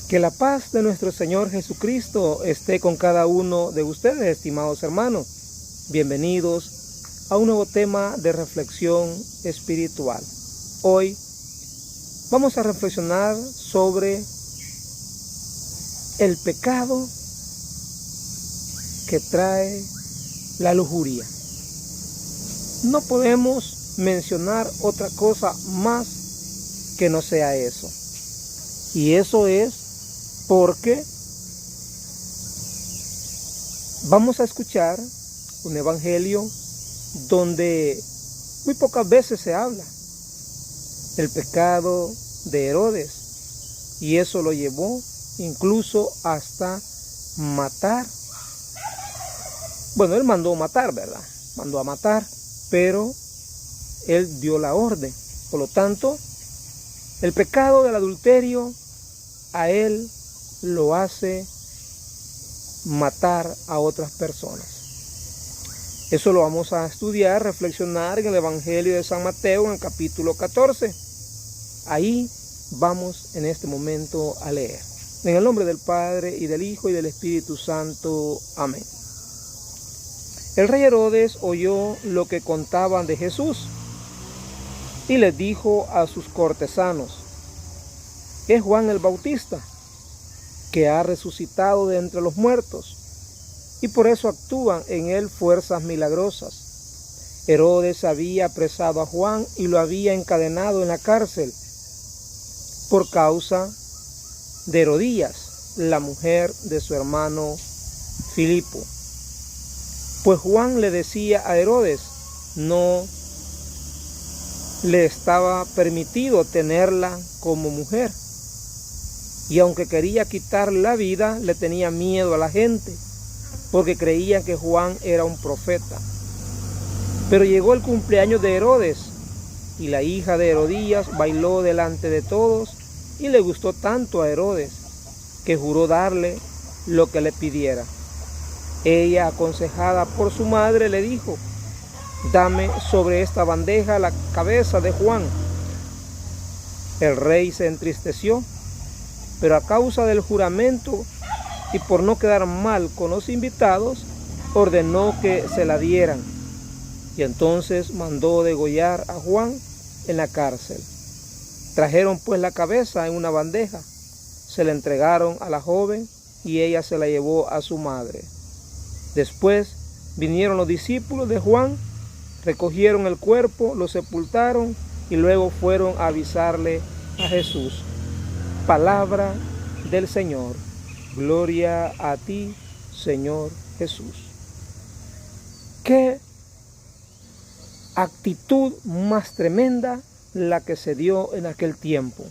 Que la paz de nuestro Señor Jesucristo esté con cada uno de ustedes, estimados hermanos. Bienvenidos a un nuevo tema de reflexión espiritual. Hoy vamos a reflexionar sobre el pecado que trae la lujuria. No podemos mencionar otra cosa más que no sea eso. Y eso es porque vamos a escuchar un evangelio donde muy pocas veces se habla del pecado de Herodes, y eso lo llevó incluso hasta matar. Bueno, él mandó matar, ¿verdad? Mandó a matar, pero él dio la orden. Por lo tanto, el pecado del adulterio a él lo hace matar a otras personas. Eso lo vamos a estudiar, reflexionar en el Evangelio de San Mateo, en el capítulo 14. Ahí vamos en este momento a leer. En el nombre del Padre, y del Hijo, y del Espíritu Santo. Amén. El rey Herodes oyó lo que contaban de Jesús y les dijo a sus cortesanos: es Juan el Bautista, que ha resucitado de entre los muertos, y por eso actúan en él fuerzas milagrosas. Herodes había apresado a Juan y lo había encadenado en la cárcel por causa de Herodías, la mujer de su hermano Filipo. Pues Juan le decía a Herodes, no le estaba permitido tenerla como mujer. Y aunque quería quitarle la vida, le tenía miedo a la gente, porque creían que Juan era un profeta. Pero llegó el cumpleaños de Herodes, y la hija de Herodías bailó delante de todos, y le gustó tanto a Herodes, que juró darle lo que le pidiera. Ella, aconsejada por su madre, le dijo: dame sobre esta bandeja la cabeza de Juan. El rey se entristeció, pero a causa del juramento y por no quedar mal con los invitados, ordenó que se la dieran. Y entonces mandó degollar a Juan en la cárcel. Trajeron pues la cabeza en una bandeja, se la entregaron a la joven y ella se la llevó a su madre. Después vinieron los discípulos de Juan, recogieron el cuerpo, lo sepultaron y luego fueron a avisarle a Jesús. Palabra del Señor. Gloria a ti, Señor Jesús. Qué actitud más tremenda la que se dio en aquel tiempo.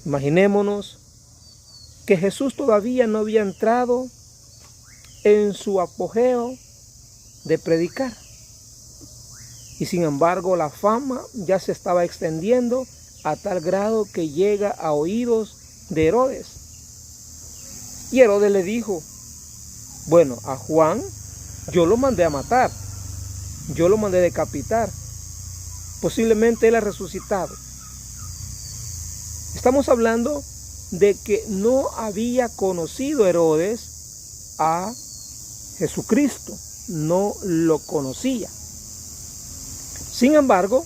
Imaginémonos que Jesús todavía no había entrado en su apogeo de predicar. Y sin embargo la fama ya se estaba extendiendo a tal grado que llega a oídos de Herodes. Y Herodes le dijo: bueno, a Juan yo lo mandé a matar, yo lo mandé a decapitar, posiblemente él ha resucitado. Estamos hablando de que no había conocido Herodes a Jesucristo, no lo conocía. Sin embargo,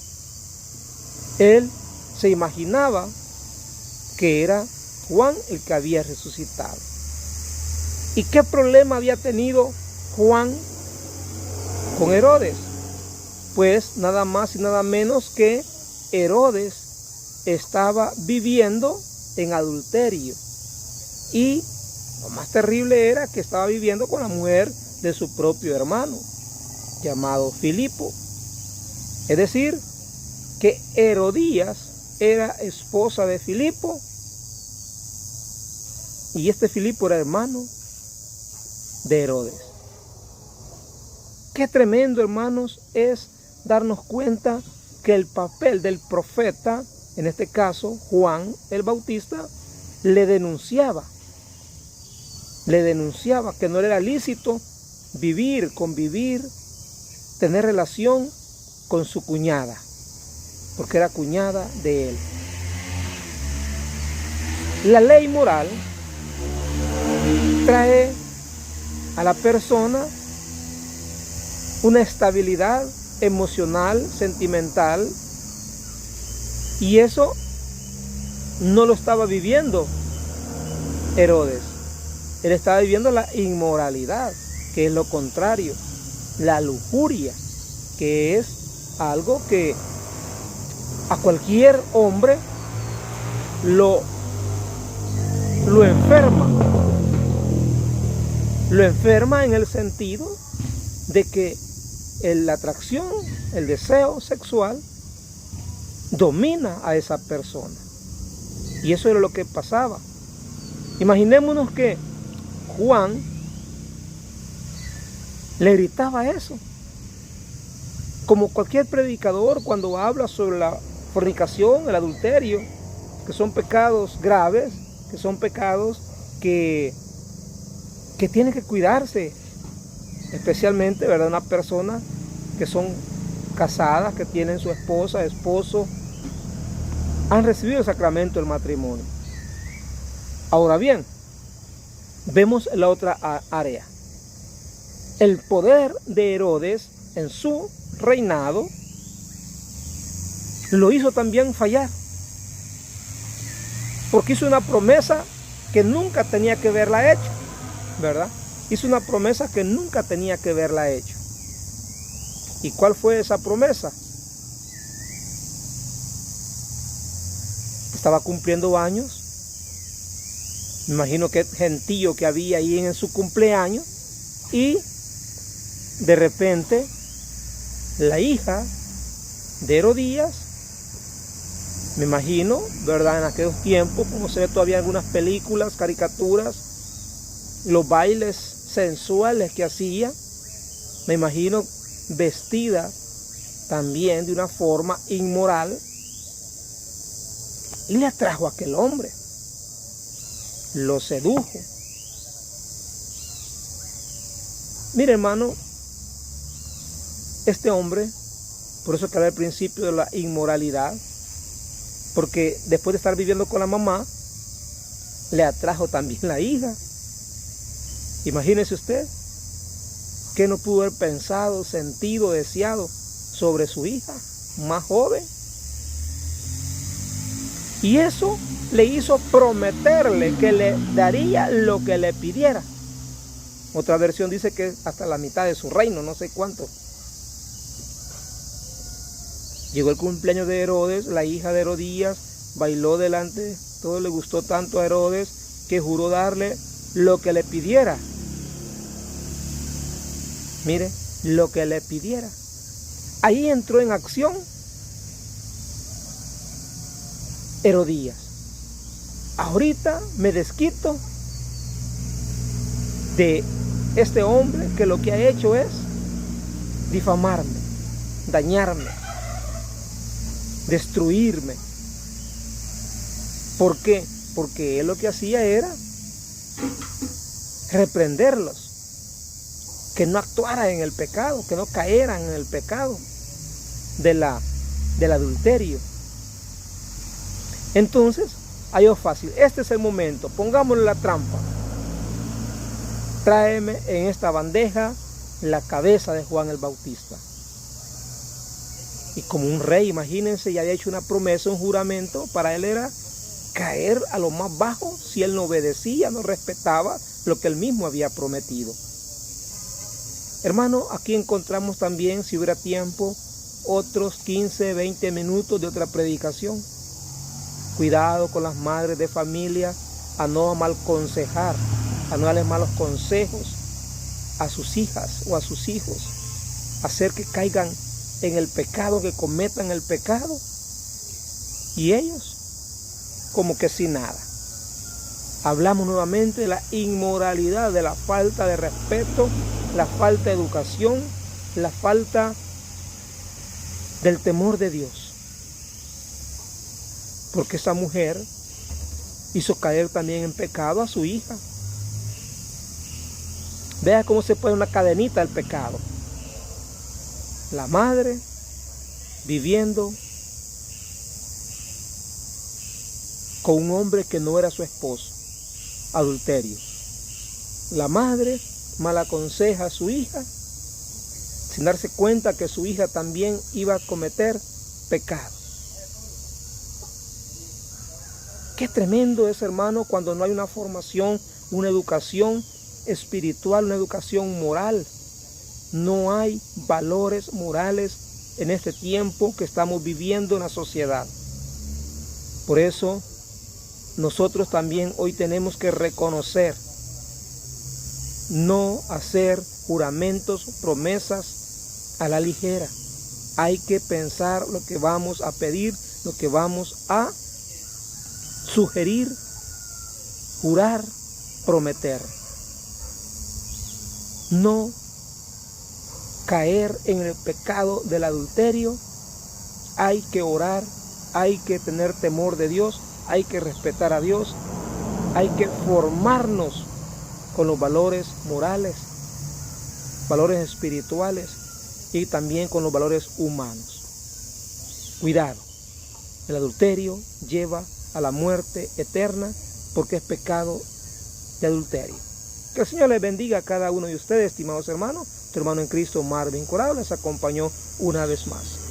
él se imaginaba que era Juan el que había resucitado. ¿Y qué problema había tenido Juan con Herodes? Pues nada más y nada menos que Herodes estaba viviendo en adulterio. Y lo más terrible era que estaba viviendo con la mujer de su propio hermano, llamado Filipo. Es decir, que Herodías era esposa de Filipo, y este Filipo era hermano de Herodes. Qué tremendo, hermanos, es darnos cuenta que el papel del profeta, en este caso Juan el Bautista, le denunciaba que no era lícito vivir, convivir, tener relación con su cuñada, porque era cuñada de él. La ley moral trae a la persona una estabilidad emocional, sentimental, y eso no lo estaba viviendo Herodes. Él estaba viviendo la inmoralidad, que es lo contrario, la lujuria, que es algo que a cualquier hombre lo enferma. Lo enferma en el sentido de que la atracción, el deseo sexual domina a esa persona. Y eso era lo que pasaba. Imaginémonos que Juan le gritaba eso. Como cualquier predicador cuando habla sobre la fornicación, el adulterio, que son pecados graves, que son pecados que tienen que cuidarse, especialmente, ¿verdad? Una persona que son casadas, que tienen su esposa, esposo, han recibido el sacramento del matrimonio. Ahora bien, vemos la otra área. El poder de Herodes en su reinado lo hizo también fallar, porque hizo una promesa que nunca tenía que haberla hecho, ¿verdad? Hizo una promesa que nunca tenía que haberla hecho. ¿Y cuál fue esa promesa? Estaba cumpliendo años. Me imagino que gentío que había ahí en su cumpleaños. Y de repente la hija de Herodías, me imagino, ¿verdad? En aquellos tiempos, como se ve todavía en algunas películas, caricaturas, los bailes sensuales que hacía, me imagino vestida también de una forma inmoral, y le atrajo a aquel hombre, lo sedujo. Mire, hermano, este hombre, por eso que habla al principio de la inmoralidad, porque después de estar viviendo con la mamá, le atrajo también la hija. Imagínese usted, ¿qué no pudo haber pensado, sentido, deseado sobre su hija más joven? Y eso le hizo prometerle que le daría lo que le pidiera. Otra versión dice que hasta la mitad de su reino, no sé cuánto. Llegó el cumpleaños de Herodes, la hija de Herodías bailó delante, todo le gustó tanto a Herodes que juró darle lo que le pidiera. Mire, lo que le pidiera. Ahí entró en acción Herodías. Ahorita me desquito de este hombre que lo que ha hecho es difamarme, dañarme, destruirme. ¿Por qué? Porque él lo que hacía era reprenderlos, que no actuaran en el pecado, que no cayeran en el pecado del adulterio. Entonces, halló fácil, este es el momento, pongámosle la trampa. Tráeme en esta bandeja la cabeza de Juan el Bautista. Y como un rey, imagínense, ya había hecho una promesa, un juramento, para él era caer a lo más bajo si él no obedecía, no respetaba lo que él mismo había prometido. Hermano, aquí encontramos también, si hubiera tiempo, otros 15, 20 minutos de otra predicación. Cuidado con las madres de familia a no mal aconsejar, a no darles malos consejos a sus hijas o a sus hijos, hacer que caigan en el pecado, que cometan el pecado, y ellos como que sin nada. Hablamos nuevamente de la inmoralidad, de la falta de respeto, la falta de educación, la falta del temor de Dios. Porque esa mujer hizo caer también en pecado a su hija. Vea cómo se pone una cadenita al pecado. La madre viviendo con un hombre que no era su esposo. Adulterio. La madre mal aconseja a su hija sin darse cuenta que su hija también iba a cometer pecado. Qué tremendo es, hermano, cuando no hay una formación, una educación espiritual, una educación moral. No hay valores morales en este tiempo que estamos viviendo en la sociedad. Por eso, nosotros también hoy tenemos que reconocer, no hacer juramentos, promesas a la ligera. Hay que pensar lo que vamos a pedir, lo que vamos a sugerir, jurar, prometer. No caer en el pecado del adulterio. Hay que orar, hay que tener temor de Dios, hay que respetar a Dios, hay que formarnos con los valores morales, valores espirituales y también con los valores humanos. Cuidado, el adulterio lleva a la muerte eterna porque es pecado de adulterio. Que el Señor les bendiga a cada uno de ustedes, estimados hermanos. Tu hermano en Cristo, Marvin Corado, les acompañó una vez más.